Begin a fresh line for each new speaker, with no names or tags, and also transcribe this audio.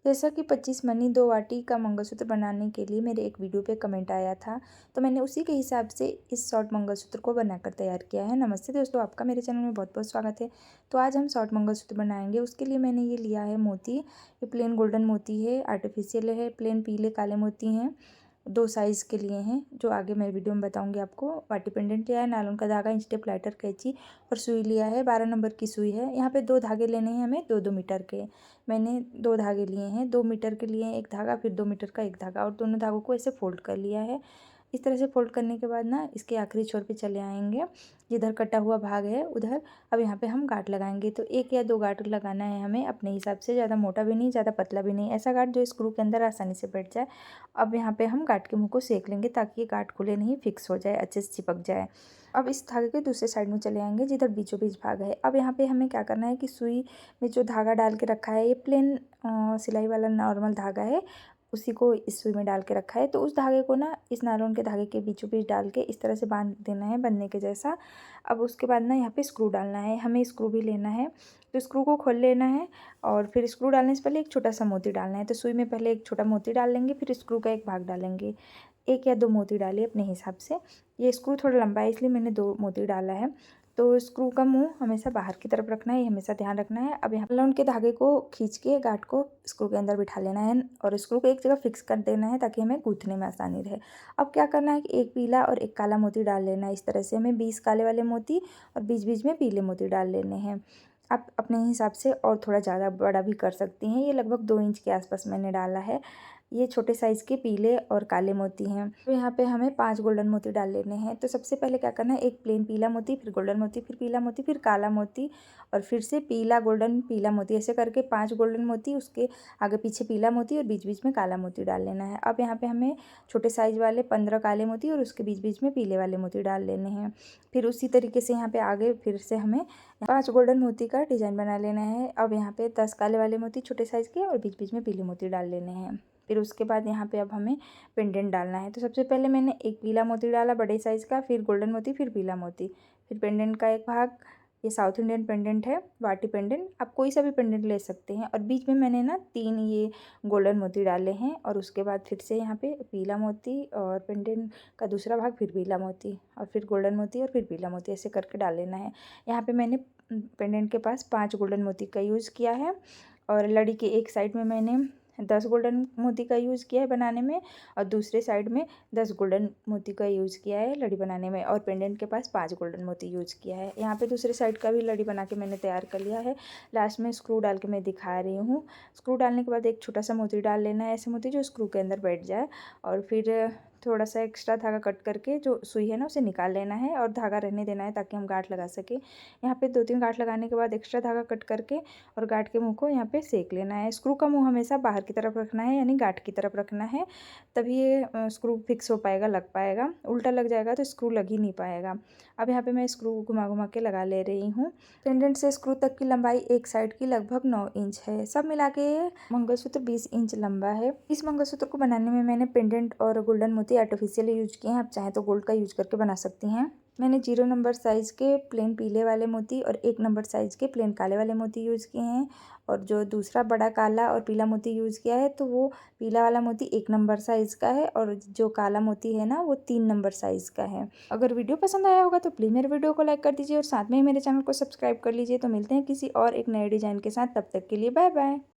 जैसा कि 25 मनी 2 वाटी का मंगलसूत्र बनाने के लिए मेरे एक वीडियो पे कमेंट आया था, तो मैंने उसी के हिसाब से इस शॉर्ट मंगलसूत्र को बनाकर तैयार किया है। नमस्ते दोस्तों, आपका मेरे चैनल में बहुत बहुत स्वागत है। तो आज हम शॉर्ट मंगलसूत्र बनाएंगे। उसके लिए मैंने ये लिया है मोती। ये प्लेन गोल्डन मोती है, आर्टिफिशियल है, प्लेन पीले काले मोती हैं। 2 साइज़ के लिए हैं, जो आगे मैं वीडियो में बताऊंगी आपको। वाटी पेंडेंट लिया है, नायलॉन का धागा, इंच लाइटर, कैंची और सुई लिया है। 12 नंबर की सुई है। यहाँ पे 2 धागे लेने हैं हमें, 2-2 मीटर के। मैंने 2 धागे लिए हैं। 2 मीटर के लिए एक धागा, फिर 2 मीटर का एक धागा, और दोनों धागों को ऐसे फोल्ड कर लिया है। इस तरह से फोल्ड करने के बाद ना इसके आखिरी छोर पे चले आएंगे, जिधर कटा हुआ भाग है उधर। अब यहाँ पे हम गांठ लगाएंगे, तो 1 या 2 गांठ लगाना है हमें अपने हिसाब से। ज़्यादा मोटा भी नहीं, ज़्यादा पतला भी नहीं, ऐसा गांठ जो स्क्रू के अंदर आसानी से बैठ जाए। अब यहाँ पे हम गांठ के मुँह को सेक लेंगे, ताकि ये गांठ खुले नहीं, फिक्स हो जाए, अच्छे से चिपक जाए। अब इस धागे के दूसरे साइड में चले आएंगे, जिधर बीचों बीच भाग है। अब यहाँ पे हमें क्या करना है कि सुई में जो धागा डाल के रखा है, ये प्लेन सिलाई वाला नॉर्मल धागा है, उसी को इस सुई में डाल के रखा है। तो उस धागे को ना इस नायलॉन के धागे के बीचों बीच डाल के इस तरह से बांध देना है, बंधने के जैसा। अब उसके बाद ना यहाँ पे स्क्रू डालना है, हमें स्क्रू भी लेना है। तो स्क्रू को खोल लेना है, और फिर स्क्रू डालने से पहले एक छोटा सा मोती डालना है। तो सुई में पहले एक छोटा मोती डाल लेंगे, फिर स्क्रू का एक भाग डालेंगे। 1 या 2 मोती डालिए अपने हिसाब से। ये स्क्रू थोड़ा लंबा है, इसलिए मैंने 2 मोती डाला है। तो स्क्रू का मुंह हमेशा बाहर की तरफ रखना है, ये हमेशा ध्यान रखना है। अब यहाँ नायलॉन के धागे को खींच के गांठ को स्क्रू के अंदर बिठा लेना है, और स्क्रू को एक जगह फिक्स कर देना है, ताकि हमें गूंथने में आसानी रहे। अब क्या करना है कि एक पीला और एक काला मोती डाल लेना है। इस तरह से हमें 20 काले वाले मोती और बीच बीच में पीले मोती डाल लेने हैं। आप अपने हिसाब से और थोड़ा ज़्यादा बड़ा भी कर सकती हैं। ये लगभग 2 इंच के आसपास मैंने डाला है। ये छोटे साइज़ के पीले और काले मोती हैं। तो यहाँ पे हमें 5 गोल्डन मोती डाल लेने हैं। तो सबसे पहले क्या करना है, एक प्लेन पीला मोती, फिर गोल्डन मोती, फिर पीला मोती, फिर काला मोती, और फिर से पीला गोल्डन पीला मोती, ऐसे करके 5 गोल्डन मोती, उसके आगे पीछे पीला मोती और बीच बीच में काला मोती डाल लेना है। अब यहाँ पे हमें छोटे साइज़ वाले 15 काले मोती और उसके बीच बीच में पीले वाले मोती डाल लेने हैं। फिर उसी तरीके से यहाँ पे आगे फिर से हमें 5 गोल्डन मोती का डिज़ाइन बना लेना है। अब यहाँ पे 10 काले वाले मोती छोटे साइज़ के और बीच बीच में पीले मोती डाल लेने हैं। फिर उसके बाद यहाँ पे अब हमें पेंडेंट डालना है। तो सबसे पहले मैंने एक पीला मोती डाला बड़े साइज़ का, फिर गोल्डन मोती, फिर पीला मोती, फिर पेंडेंट का एक भाग। ये साउथ इंडियन पेंडेंट है, वाटी पेंडेंट। आप कोई सा भी पेंडेंट ले सकते हैं। और बीच में मैंने ना 3 ये गोल्डन मोती डाले हैं, और उसके बाद फिर से यहाँ पे पीला मोती और पेंडेंट का दूसरा भाग, फिर पीला मोती और फिर गोल्डन मोती और फिर पीला मोती, ऐसे करके डाल लेना है। यहाँ पे मैंने पेंडेंट के पास 5 गोल्डन मोती का यूज़ किया है, और लड़ी के एक साइड में मैंने 10 गोल्डन मोती का यूज़ किया है बनाने में, और दूसरे साइड में 10 गोल्डन मोती का यूज़ किया है लड़ी बनाने में, और पेंडेंट के पास 5 गोल्डन मोती यूज़ किया है। यहाँ पे दूसरे साइड का भी लड़ी बना के मैंने तैयार कर लिया है। लास्ट में स्क्रू डाल के मैं दिखा रही हूँ। स्क्रू डालने के बाद एक छोटा सा मोती डाल लेना है, ऐसे मोती जो स्क्रू के अंदर बैठ जाए, और फिर थोड़ा सा एक्स्ट्रा धागा कट करके जो सुई है ना उसे निकाल लेना है, और धागा रहने देना है, ताकि हम गांठ लगा सकें। यहाँ पे 2-3 गांठ लगाने के बाद एक्स्ट्रा धागा कट करके और गांठ के मुंह को यहाँ पे सेक लेना है। स्क्रू का मुंह हमेशा बाहर की तरफ रखना है, यानी गांठ की तरफ रखना है, तभी ये स्क्रू फिक्स हो पाएगा, लग पाएगा। उल्टा लग जाएगा तो स्क्रू लग ही नहीं पाएगा। अब यहाँ पे मैं स्क्रू घुमा घुमा के लगा ले रही हूँ। पेंडेंट से स्क्रू तक की लंबाई एक साइड की लगभग 9 इंच है। सब मिला के मंगलसूत्र 20 इंच लंबा है। इस मंगलसूत्र को बनाने में मैंने पेंडेंट और गोल्डन मोती आर्टिफिशियल यूज किए हैं। आप चाहें तो गोल्ड का यूज करके बना सकती हैं। मैंने 0 नंबर साइज़ के प्लेन पीले वाले मोती और 1 नंबर साइज़ के प्लेन काले वाले मोती यूज़ किए हैं, और जो दूसरा बड़ा काला और पीला मोती यूज़ किया है, तो वो पीला वाला मोती 1 नंबर साइज़ का है, और जो काला मोती है ना वो 3 नंबर साइज़ का है। अगर वीडियो पसंद आया होगा तो प्लीज़ मेरे वीडियो को लाइक कर दीजिए, और साथ में ही मेरे चैनल को सब्सक्राइब कर लीजिए। तो मिलते हैं किसी और एक नए डिज़ाइन के साथ, तब तक के लिए बाय बाय।